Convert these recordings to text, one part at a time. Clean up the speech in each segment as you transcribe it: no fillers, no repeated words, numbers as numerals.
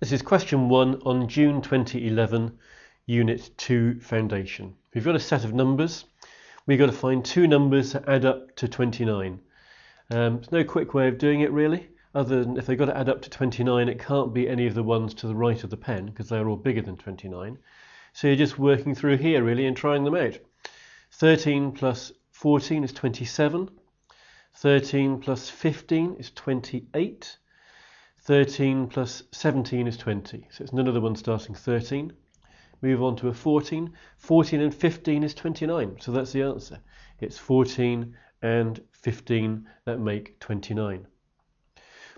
This is question 1 on June 2011, Unit 2 Foundation. We've got a set of numbers. We've got to find two numbers that add up to 29. There's no quick way of doing it really, other than if they've got to add up to 29, it can't be any of the ones to the right of the pen because they're all bigger than 29. So you're just working through here really and trying them out. 13 plus 14 is 27. 13 plus 15 is 28. 13 plus 17 is 20. So it's none of the ones starting 13. Move on to a 14. 14 and 15 is 29. So that's the answer. It's 14 and 15 that make 29.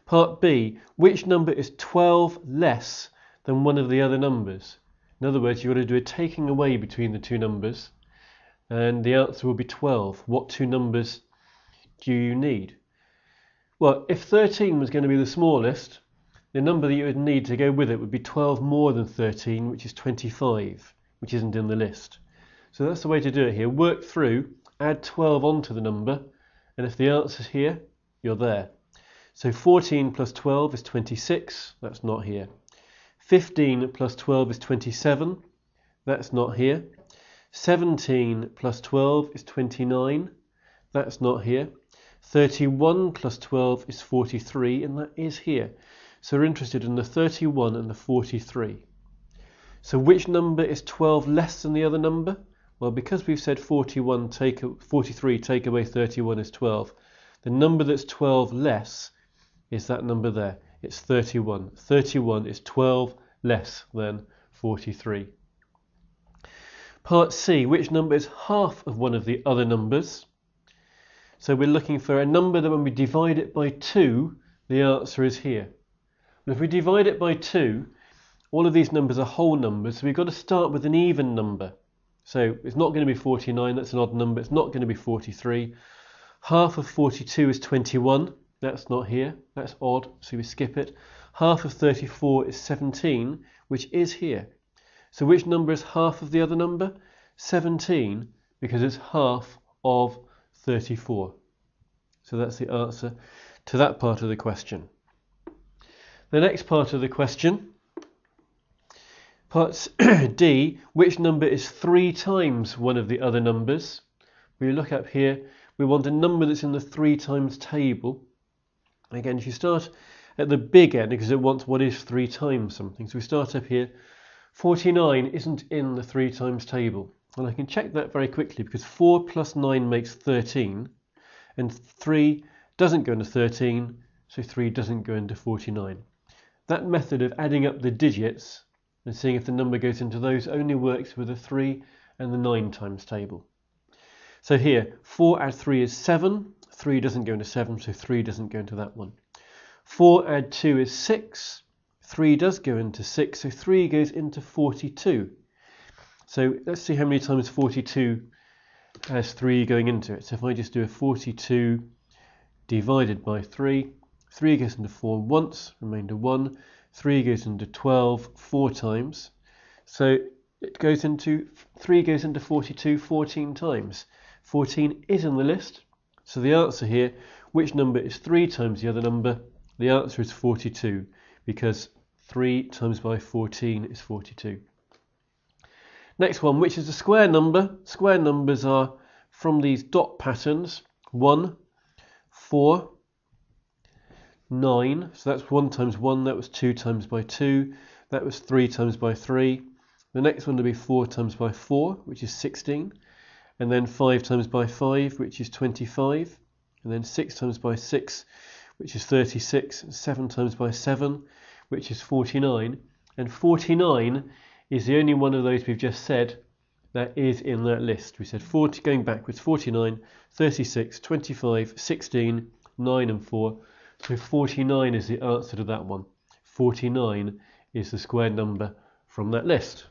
Part B. Which number is 12 less than one of the other numbers? In other words, you've got to do a taking away between the two numbers. And the answer will be 12. What two numbers do you need? Well, if 13 was going to be the smallest, the number that you would need to go with it would be 12 more than 13, which is 25, which isn't in the list. So that's the way to do it here. Work through, add 12 onto the number, and if the answer's here, you're there. So 14 plus 12 is 26, that's not here. 15 plus 12 is 27, that's not here. 17 plus 12 is 29, that's not here. 31 plus 12 is 43, and that is here. So we're interested in the 31 and the 43. So which number is 12 less than the other number? Well, because we've said 43 take away 31 is 12. The number that's 12 less is that number there. It's 31. 31 is 12 less than 43. Part C, which number is half of one of the other numbers? So we're looking for a number that when we divide it by 2, the answer is here. And if we divide it by 2, all of these numbers are whole numbers, so we've got to start with an even number. So it's not going to be 49, that's an odd number. It's not going to be 43. Half of 42 is 21. That's not here. That's odd, so we skip it. Half of 34 is 17, which is here. So which number is half of the other number? 17, because it's half of 34. So that's the answer to that part of the question. The next part of the question, part D, which number is 3 times one of the other numbers? We look up here, we want a number that's in the 3 times table. Again, if you start at the big end, because it wants what is 3 times something, so we start up here. 49 isn't in the 3 times table. And I can check that very quickly because 4 plus 9 makes 13 and 3 doesn't go into 13, so 3 doesn't go into 49. That method of adding up the digits and seeing if the number goes into those only works with the 3 and the 9 times table. So here, 4 add 3 is 7, 3 doesn't go into 7, so 3 doesn't go into that one. 4 add 2 is 6, 3 does go into 6, so 3 goes into 42. So let's see how many times 42 has 3 going into it. So if I just do a 42 divided by 3, 3 goes into 4 once, remainder 1. 3 goes into 12 4 times. So it goes into 3 goes into 42 14 times. 14 is in the list. So the answer here, which number is 3 times the other number? The answer is 42 because 3 times by 14 is 42. Next one, which is a square number? Square numbers are from these dot patterns. 1, 4, 9. So that's 1 times 1. That was 2 times by 2. That was 3 times by 3. The next one will be 4 times by 4, which is 16. And then 5 times by 5, which is 25. And then 6 times by 6, which is 36. And 7 times by 7, which is 49. And 49 is the only one of those we've just said that is in that list. We said 40, going backwards, 49, 36, 25, 16, 9 and 4. So 49 is the answer to that one. 49 is the square number from that list.